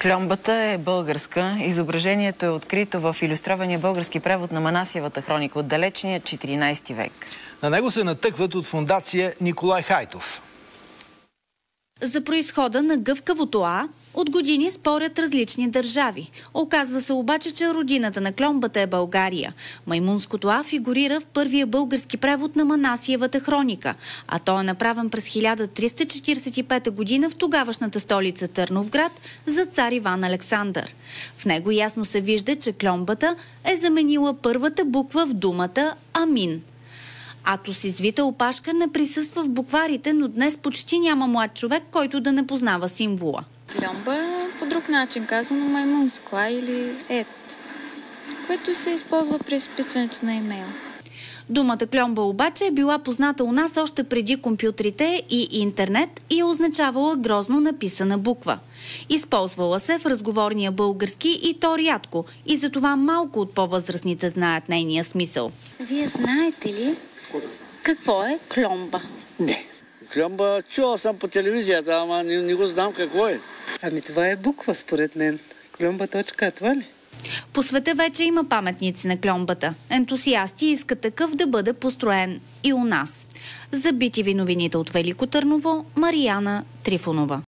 Кльомбата е българска. Изображението е открито в илюстрования български превод на Манасиевата хроника от далечния 14 век. На него се натъкват от фондация Николай Хайтов. За произхода на гъвкавото А от години спорят различни държави. Оказва се обаче, че родината на кльомбата е България. Маймунското А фигурира в първия български превод на Манасиевата хроника, а той е направен през 1345 година в тогавашната столица Търновград за цар Иван Александър. В него ясно се вижда, че кльомбата е заменила първата буква в думата Амин. Ато с извита опашка не присъства в букварите, но днес почти няма млад човек, който да не познава символа. Кльомба, по друг начин казано, маймунско А или ет, което се използва при изписването на имейл. Думата кльомба обаче е била позната у нас още преди компютрите и интернет и е означавала грозно написана буква. Използвала се в разговорния български и то рядко, и затова малко от по-възрастните знаят нейния смисъл. Вие знаете ли какво е кльомба? Не. Кльомба чувал съм по телевизията, ама не го знам какво е. Ами това е буква според мен. Кльомба точка, това ли? По света вече има паметници на кльомбата. Ентусиасти искат такъв да бъде построен и у нас. За BTV новините от Велико Търново, Марияна Трифонова.